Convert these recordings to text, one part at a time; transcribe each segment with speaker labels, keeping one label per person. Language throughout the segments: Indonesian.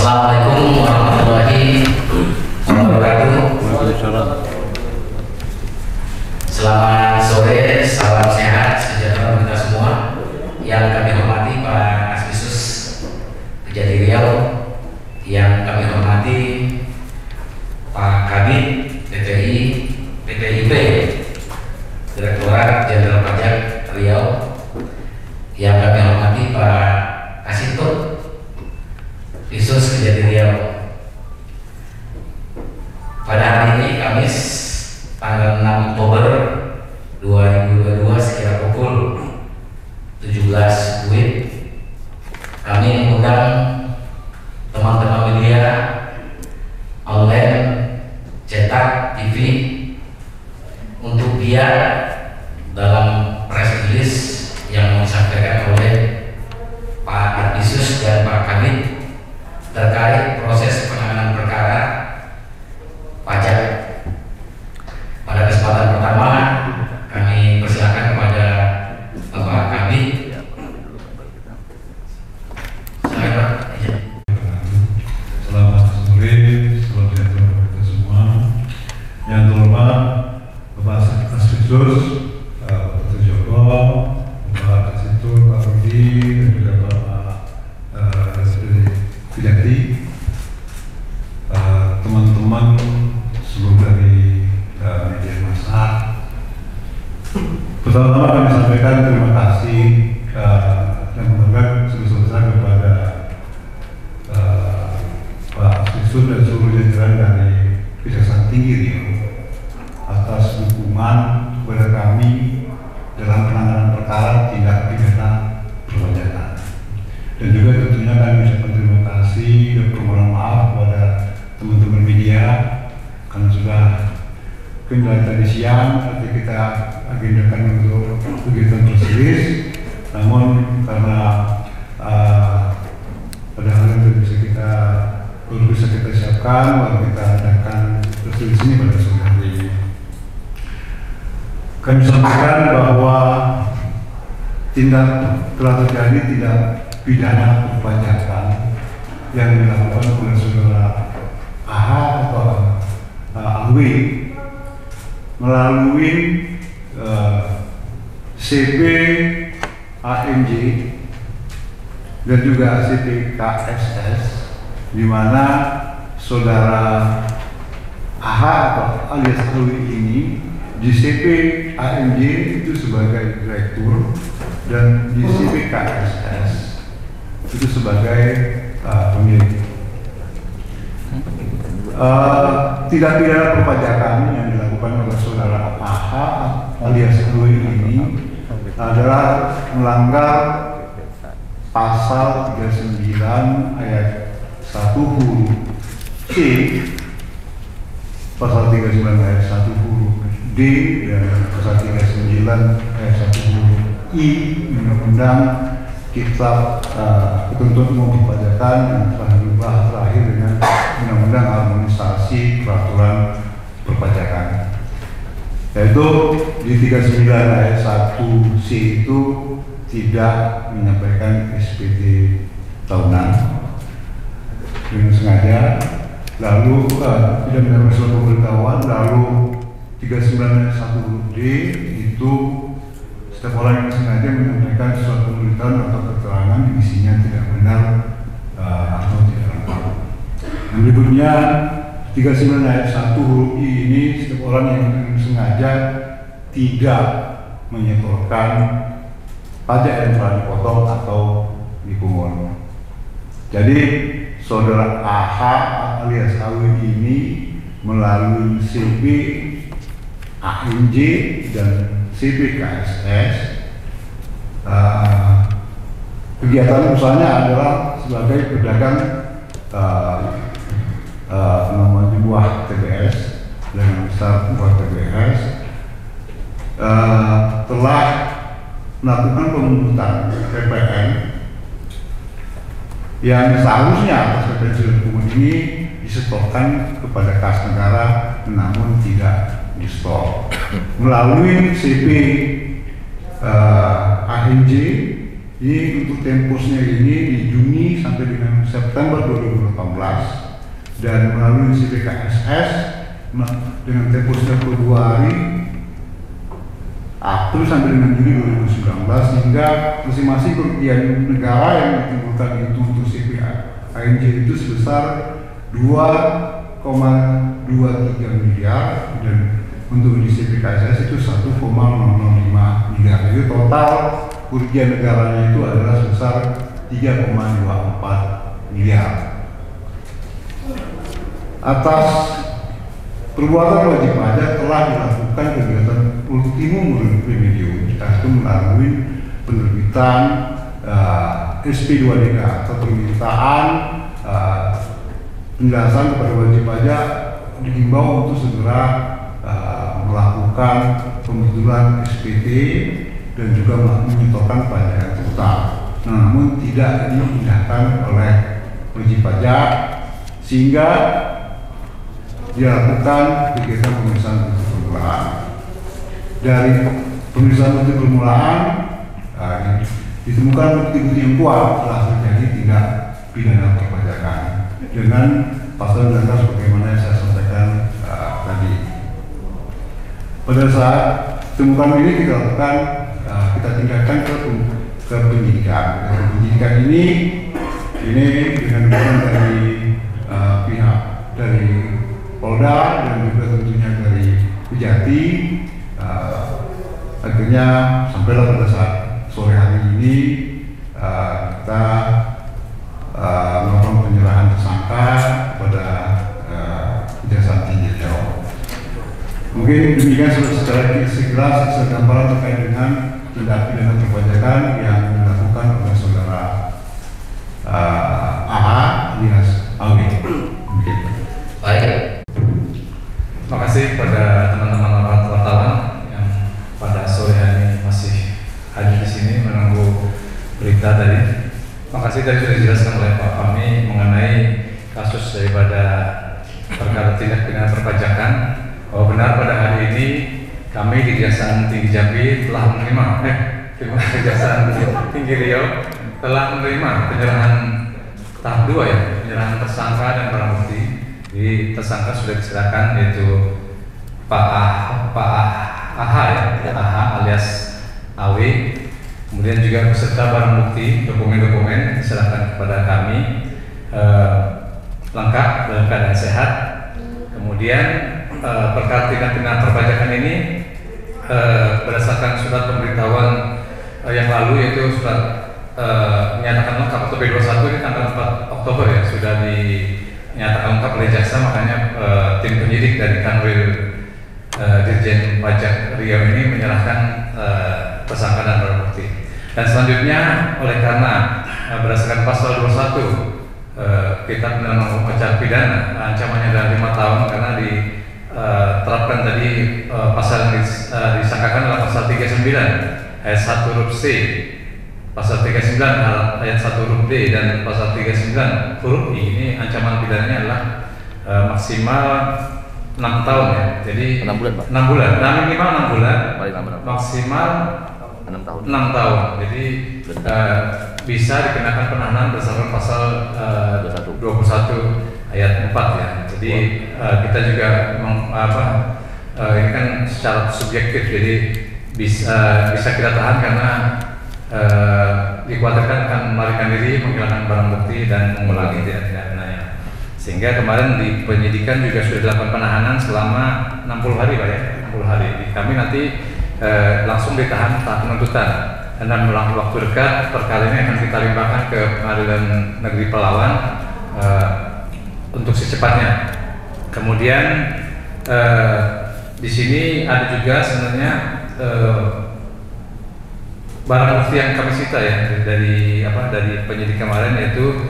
Speaker 1: Assalamualaikum warahmatullahi wabarakatuh. Selamat sore, salam sehat sejahtera untuk kita semua. Yang kami hormati Pak Aspisus Kejati Riau, yang kami hormati Pak Kabid DPI PPIP Direktorat Jenderal Pajak Riau, yang kami hormati Pak Kasintut Disus Kejati Riau. Pada hari ini Kamis tanggal 6 Oktober 2022 sekitar pukul 17 WIB, kami mengundang teman-teman media online, cetak, TV untuk biar dalam press release yang disampaikan oleh Pak Disus dan Pak Kabid terkait proses penanganan perkara pajak. Pada kesempatan pertama kami persilakan kepada Bapak Kabid.
Speaker 2: Selamat sore, salam sejahtera bagi kita semua. Yang terhormat Bapak Aspisus, Bapak Joko, Bapak Kasintut, Pak Rudi, dan juga Bapak Kejati, teman-teman seluruh dari media massa. Pertama-tama kami sampaikan terima kasih dan mengucapkan sebesar-besar kepada Pak Aspisus dan seluruh jajaran dari Kejaksaan Tinggi Riau atas dukungan kepada kami dalam penanganan perkara tindak pidana perpajakan. Dan juga tentunya kami ucapkan terima kasih dan permohonan maaf kepada teman-teman media karena sudah kendala tadi siang nanti kita agendakan untuk kegiatan tertulis, namun karena padahal itu baru bisa kita siapkan, baru kita adakan tertulis ini pada sore hari ini. Kami sampaikan bahwa tindak telah terjadi tindak pidana perpajakan yang dilakukan oleh saudara AH atau Alwi melalui CP AMJ dan juga CP KSS, di mana saudara AH atau alias Alwi ini di CP AMJ itu sebagai direktur dan di CP KSS itu sebagai pemilik. Tidak pidana perpajakan yang dilakukan oleh saudara AH alias Alwi ini adalah melanggar pasal 39 ayat 1 huruf C, pasal 39 ayat 1 huruf D, dan pasal 39 ayat 1 huruf I Undang-Undang Kitab Ketentuan Umum Perpajakan yang telah berubah terakhir dengan Undang-Undang Harmonisasi Peraturan Perpajakan, yaitu di 39 ayat 1 C itu tidak menyampaikan SPT tahunan dengan sengaja, lalu tidak menyampaikan suatu pemberitahuan, lalu 39 ayat 1 D itu setiap orang yang sengaja menyampaikan suatu pemberitahuan atau keterangan yang isinya tidak benar atau tidak lengkap. Yang berikutnya 39 ayat 1 huruf I ini setiap orang yang sengaja tidak menyetorkan pajak yang telah dipotong atau dipungut. Jadi saudara AH alias Alwi ini melalui CP AMJ dan CP KSS kegiatan usahanya adalah sebagai pedagang buah TBS dengan besar buah TBS telah melakukan pemungutan PPN yang seharusnya atas PPN pungut ini disetorkan kepada kas negara, namun tidak di-stop melalui CP AMJ. Ini untuk temposnya ini di Juni sampai dengan September September 2018 dan melalui CPKSS dengan tempo 92 hari April sampai dengan Juni 2019, hingga masing-masing kerugian negara yang ditimbulkan itu untuk CPANJ itu sebesar 2,23 miliar dan untuk di CPKSS itu 1,005 miliar. Jadi total kerugian negaranya itu adalah sebesar 3,24 miliar. Atas perbuatan wajib pajak telah dilakukan kegiatan ultimum remedium yaitu melalui penerbitan SP2DK atau permintaan penjelasan kepada wajib pajak, dihimbau untuk segera melakukan pembetulan SPT dan juga menyetorkan pajak yang utang. Namun tidak diindahkan oleh wajib pajak sehingga dilakukan kegiatan pemeriksaan bukti permulaan. Dari pemeriksaan bukti permulaan ditemukan bukti-bukti yang kuat telah terjadi tindak pidana perpajakan dengan pasal 19 bagaimana yang saya sampaikan tadi. Pada saat temukan ini kita lakukan, kita tingkatkan ke penyidikan. Penyidikan ini dengan dukungan dari pihak dari Polda dan juga tentunya dari Kejati, akhirnya sampailah pada saat sore hari ini kita melakukan penyerahan tersangka kepada Kejaksaan Tinggi Riau. Mungkin demikian secara sekilas gambaran terkait dengan tindak pidana perpajakan yang dilakukan oleh saudara AH alias AW.
Speaker 1: Baik.
Speaker 3: Terima kasih kepada teman-teman wartawan yang pada sore hari ini masih hadir di sini menunggu berita tadi. Terima kasih tadi sudah dijelaskan oleh Pak Fahmi mengenai kasus daripada perkara tindak pidana perpajakan. Bahwa benar pada hari ini kami di Kejaksaan Tinggi Jambi telah menerima Kejaksaan Tinggi Riau telah menerima penyerahan tahap 2 ya, penyerahan tersangka dan barang bukti. Di tersangka sudah diserahkan yaitu Pak AH ya, AH alias AW. Kemudian juga beserta barang bukti, dokumen-dokumen diserahkan kepada kami lengkap dalam keadaan sehat. Kemudian perkara tindak pidana perpajakan ini berdasarkan surat pemberitahuan yang lalu yaitu surat menyatakan lengkap atau B21 ini tanggal 4 Oktober ya sudah dinyatakan lengkap oleh jaksa, makanya tim penyidik dari Kanwil Dirjen Pajak Riau ini menyerahkan tersangka dan barang bukti. Dan selanjutnya oleh karena berdasarkan pasal 21 Kitab Undang-Undang Hukum Acara Pidana ancamannya adalah 5 tahun karena diterapkan tadi pasal yang disangkakan adalah pasal 39 ayat 1 huruf C, pasal 39 ayat 1 huruf D dan pasal 39 huruf I. Ini ancaman pidananya adalah maksimal 6 tahun ya. Jadi
Speaker 4: 6 bulan, Pak.
Speaker 3: 6 bulan. Nah, minimal 6 bulan. Maksimal
Speaker 4: 6 tahun.
Speaker 3: 6 tahun. Jadi bisa dikenakan penahanan berdasarkan pasal 21 ayat 4 ya. Jadi kita juga ini kan secara subjektif, jadi bisa kita tahan karena dikhawatirkan akan melarikan diri, menghilangkan barang bukti dan mengulangi tindak pidananya. Sehingga kemarin di penyidikan juga sudah dilakukan penahanan selama 60 hari Pak ya, 60 hari. Kami nanti langsung ditahan tahap penuntutan dan dalam waktu dekat perkara ini akan kita limpahkan ke Pengadilan Negeri Pelawan untuk secepatnya. Kemudian di sini ada juga sebenarnya barang bukti yang kami sita ya dari penyidik kemarin, yaitu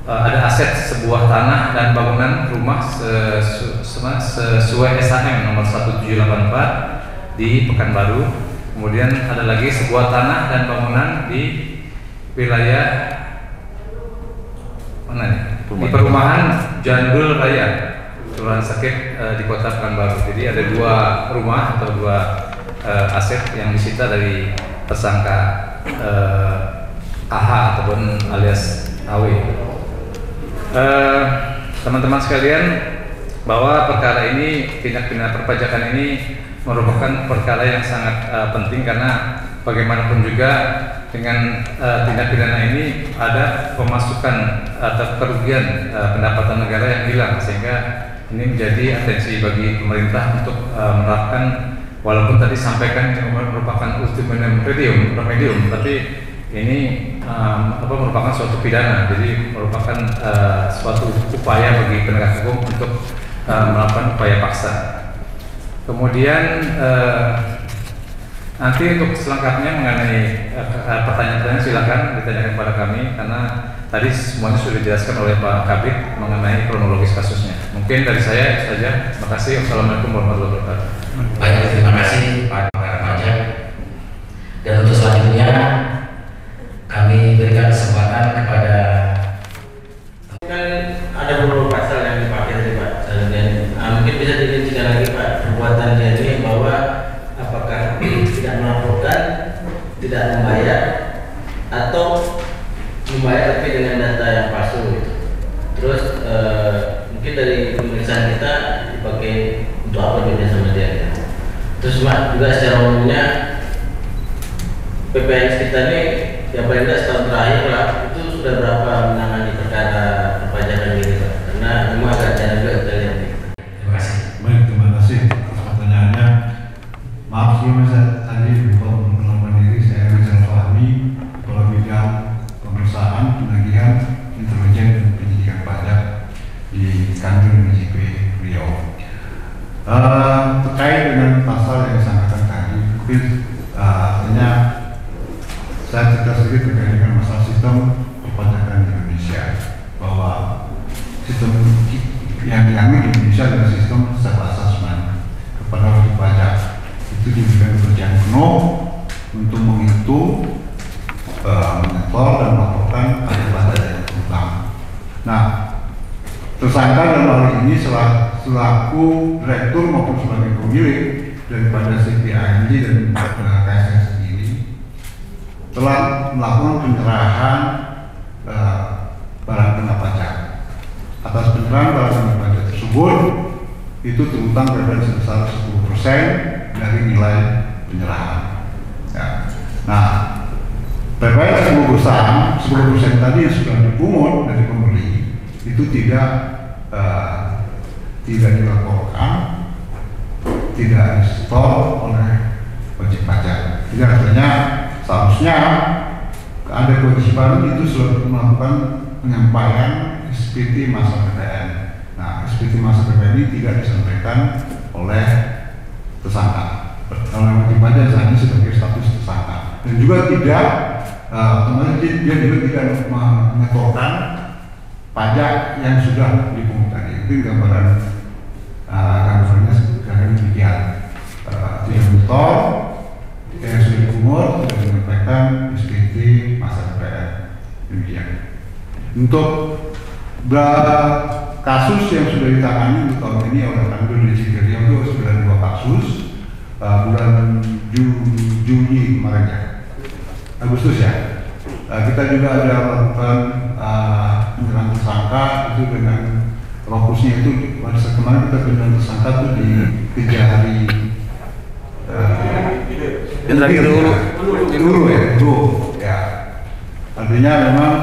Speaker 3: ada aset sebuah tanah dan bangunan rumah sesuai SHM nomor 1784 di Pekanbaru. Kemudian ada lagi sebuah tanah dan bangunan di wilayah mana nih? Di perumahan Jandul Raya, Kelurahan Sekip di Kota Pekanbaru. Jadi ada 2 rumah atau 2 aset yang disita dari tersangka AH ataupun alias AW. Teman-teman sekalian, bahwa perkara ini, tindak pidana perpajakan ini merupakan perkara yang sangat penting, karena bagaimanapun juga dengan tindak pidana ini ada pemasukan atau kerugian pendapatan negara yang hilang, sehingga ini menjadi atensi bagi pemerintah untuk menerapkan, walaupun tadi sampaikan ini merupakan ultimum remedium, tapi ini merupakan suatu pidana, jadi merupakan suatu upaya bagi penegak hukum untuk melakukan upaya paksa. Kemudian nanti untuk selengkapnya mengenai pertanyaan-pertanyaan silakan ditanyakan kepada kami, karena tadi semuanya sudah dijelaskan oleh Pak Kabid mengenai kronologis kasusnya. Mungkin dari saya itu saja. Terima kasih. Wassalamualaikum warahmatullahi wabarakatuh.
Speaker 1: Baik, terima kasih Pak Pajak. Dan untuk selanjutnya kami berikan kesempatan kepada,
Speaker 4: kan ada beberapa pasal yang dipakai tadi Pak, dan mungkin bisa dirincikan lagi Pak perbuatannya ini, bahwa apakah tidak melaporkan, tidak membayar, atau membayar tapi dengan data yang palsu gitu. Terus mungkin dari pemeriksaan kita dipakai untuk apa beda sama dia gitu. Terus Pak juga secara umumnya PPNS kita ini yang paling tidak setahun terakhir lah, itu sudah berapa menangani perkara perpajakan ini Pak? Karena memang agak jarang juga kita lihat nih.
Speaker 1: terima kasih.
Speaker 2: Baik, terima kasih atas pertanyaannya. Maaf sebelumnya saya tadi lupa memperkenalkan diri, saya Rizal Fahmi, Kepala Bidang Pemeriksaan, Penagihan, Intelijen dan Penyidikan Pajak di Kantor MJP Riau. Terkait dengan pasal yang disampaikan tadi, mungkin artinya saya cerita sedikit terkait dengan masalah sistem perpajakan di Indonesia, bahwa sistem yang diambil di Indonesia adalah sistem self assessment kepada wajib pajak. Itu diberikan pekerjaan penuh untuk menghitung, menyetor dan melaporkan pajak yang berutang. Nah, tersangka dalam hal ini selaku direktur maupun sebagai pemilik daripada CPAMJ dan KSS ini telah melakukan penyerahan barang kena pajak. Atas penyerahan barang kena pajak tersebut itu terutang pada sebesar 10% dari nilai penyerahan. Ya. Nah, PPN 10% tadi yang sudah dipungut dari pembeli itu tidak dilaporkan, tidak disetor oleh wajib pajak. Jadi artinya seharusnya ada kewajiban itu selalu melakukan penyampaian SPT masa PPN. Nah, SPT masa PPN ini tidak disampaikan oleh tersangka. Oleh wajib pajak saat ini sebagai status tersangka, dan juga tidak dia juga tidak menyetorkan pajak yang sudah dipungut tadi. Itu gambarannya sekarang demikian. Tidak menyetor yang sudah dipungut, sudah menyampaikan SPT masa PPN. Demikian. Untuk kasus yang sudah ditangani untuk tahun ini oleh Kantor DJP Riau itu sudah 2 kasus bulan Juli kemarin ya, Agustus ya. Kita juga ada melakukan penyerahan tersangka itu dengan lokusnya itu pada saat kemarin kita penyerahan tersangka itu di Kejari dulu ya. Artinya memang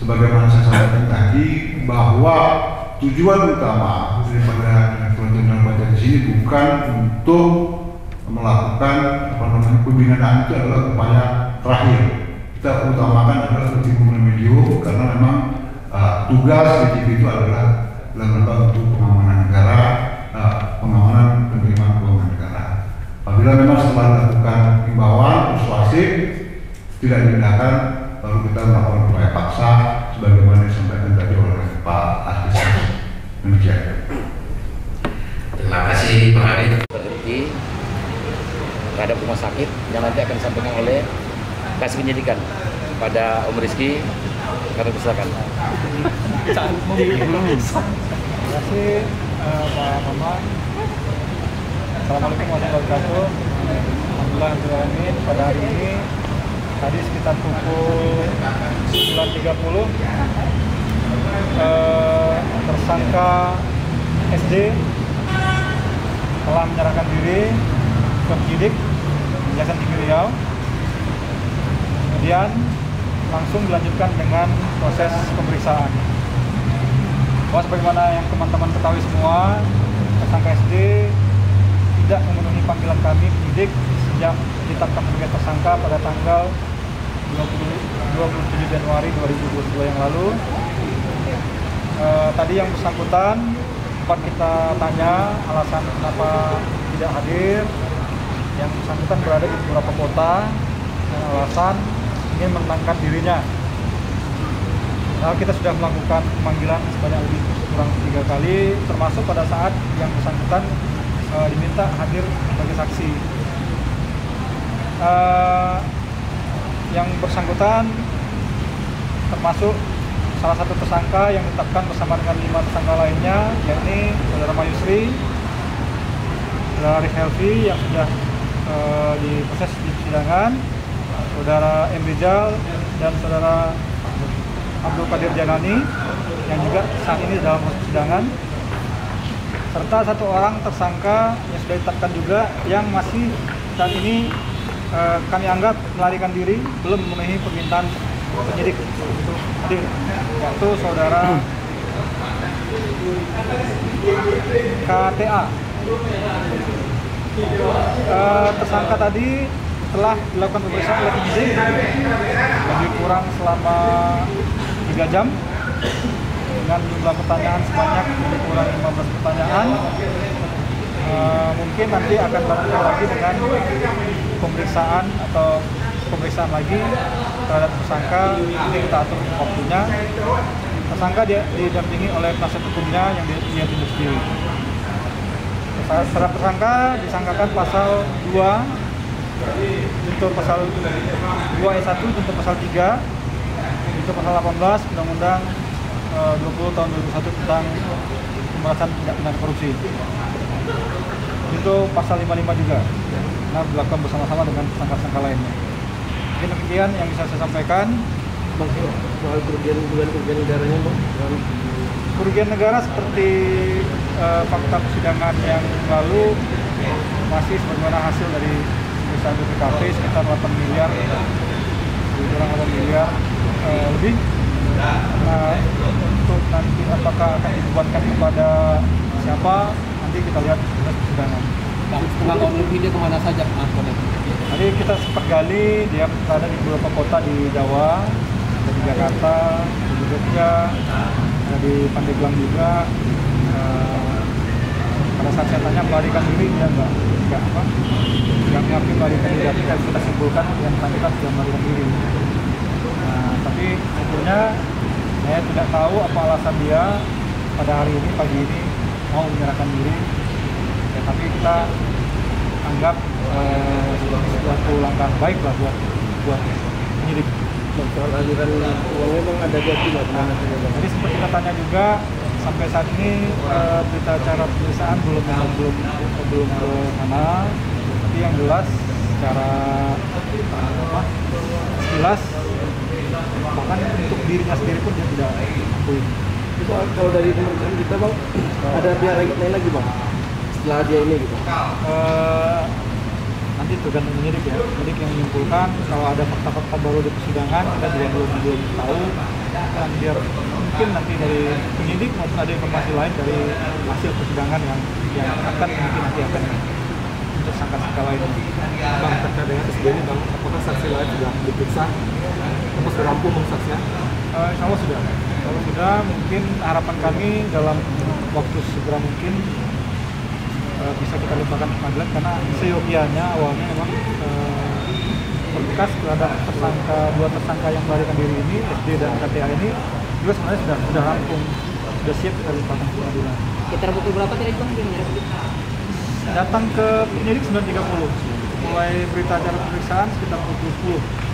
Speaker 2: sebagaimana saya sampaikan tadi, bahwa tujuan utama daripada kewajiban pajak di sini bukan untuk melakukan pembinaan, itu adalah upaya terakhir. Kita utamakan adalah ultimum remedium, karena memang tugas DJP itu adalah dalam rangka untuk pengamanan negara, pengamanan penerimaan keuangan negara. Apabila memang setelah dilakukan himbauan persuasif tidak diindahkan, baru kita melakukan upaya paksa sebagaimana disampaikan tadi oleh Pak Artis. Demikian.
Speaker 1: Terima kasih Pak Adit.
Speaker 5: Berhenti terhadap rumah sakit yang nanti akan disampaikan oleh Kasih Penyidikan pada Om Rizky. Kami persilakan.
Speaker 6: Terima kasih Pak Maman. Assalamualaikum warahmatullahi wabarakatuh. Alhamdulillah pada hari ini tadi sekitar pukul 9.30 tersangka SD telah menyerahkan diri ke penyidik Kejaksaan Tinggi Riau. Kemudian langsung dilanjutkan dengan proses pemeriksaan. Bahwa sebagaimana yang teman-teman ketahui semua, tersangka SD tidak memenuhi panggilan kami penyidik sejak ditetapkan sebagai tersangka pada tanggal 27 Januari 2022 yang lalu. Tadi yang bersangkutan sempat kita tanya alasan kenapa tidak hadir. Yang bersangkutan berada di beberapa kota dengan alasan ingin menenangkan dirinya. Nah, kita sudah melakukan pemanggilan sebanyak lebih kurang 3 kali, termasuk pada saat yang bersangkutan diminta hadir sebagai saksi. Yang bersangkutan termasuk salah satu tersangka yang ditetapkan bersama dengan 5 tersangka lainnya, yakni Saudara Mayusri, Saudara Arif Helvi yang sudah diproses di persidangan, Saudara M. Rizal, dan Saudara Abdul Qadir Janani yang juga saat ini dalam persidangan, serta 1 orang tersangka yang sudah ditetapkan juga yang masih saat ini kami anggap melarikan diri, belum memenuhi permintaan penyidik untuk hadir, yaitu Saudara KTA. Tersangka tadi telah dilakukan pemeriksaan oleh penyidik lebih kurang selama 3 jam dengan jumlah pertanyaan sebanyak lebih kurang 15 pertanyaan. Mungkin nanti akan dilakukan lagi dengan pemeriksaan atau pemeriksaan lagi terhadap tersangka. Ini kita atur waktunya. Tersangka dia didampingi oleh penasihat hukumnya yang dia tunjuk sendiri. Terhadap tersangka disangkakan pasal 2 junto pasal 2E1 junto pasal 3 junto pasal 18 Undang-Undang 20 tahun 2001 tentang pemberantasan tindak pidana korupsi. Itu pasal 55 juga. Nah, dilakukan bersama-sama dengan tersangka-tersangka lainnya. Mungkin demikian yang bisa saya sampaikan.
Speaker 4: Soal kerugian negaranya, Bang?
Speaker 6: Kerugian negara seperti fakta persidangan yang lalu masih sebagaimana hasil dari pemeriksaan BPKP sekitar 8 miliar, kurang 8 miliar lebih. Nah, untuk nanti apakah akan dibebankan kepada siapa, nanti kita lihat proses persidangan.
Speaker 7: Setengah tahun lebih dia kemana saja?
Speaker 6: Jadi kita sempat gali, dia berada di beberapa kota di Jawa, ada di Jakarta, di Jogja, ada di Pandeglang juga. Pada saat saya tanya melarikan diri, dia enggak mengakui melarikan diri, tapi kita simpulkan yang bersangkutan sudah melarikan diri. Nah, tapi sebetulnya saya tidak tahu apa alasan dia pada hari ini, pagi ini mau menyerahkan diri. Ya, tapi kita anggap suatu langkah baik lah buat penyidik.
Speaker 4: Soal aliran uangnya, Bang, ada gaji nggak?
Speaker 6: Jadi seperti kita tanya juga, sampai saat ini berita acara pemeriksaan belum ke sana, tapi yang jelas secara jelas bahkan untuk dirinya sendiri pun dia tidak akui.
Speaker 4: Itu kalau dari teman-teman kita, Bang, ada pihak lain lagi, Bang, setelah dia ini gitu?
Speaker 6: Nanti tergantung penyidik ya. Penyidik yang menyimpulkan kalau ada fakta-fakta baru di persidangan, kita juga belum tahu. Dan biar mungkin nanti dari penyidik maupun ada informasi lain dari hasil persidangan yang akan mungkin nanti akan untuk tersangka lain.
Speaker 7: Bang, terkait dengan SD ini, Bang, apakah saksi lain sudah diperiksa? Apa sudah rampung, Bang, saksinya?
Speaker 6: Insya Allah sudah. Kalau sudah, mungkin harapan kami dalam waktu segera mungkin bisa kita limpahkan ke pengadilan, karena seyogianya awalnya memang berbekas terhadap dua tersangka yang melarikan diri ini, SD dan KTA ini juga sebenarnya sudah rampung, sudah siap kita limpahkan ke pengadilan.
Speaker 8: Sekitar pukul berapa tadi, Bang, dia menyerahkan?
Speaker 6: Datang ke penyidik 9.30, mulai berita acara pemeriksaan sekitar pukul 10.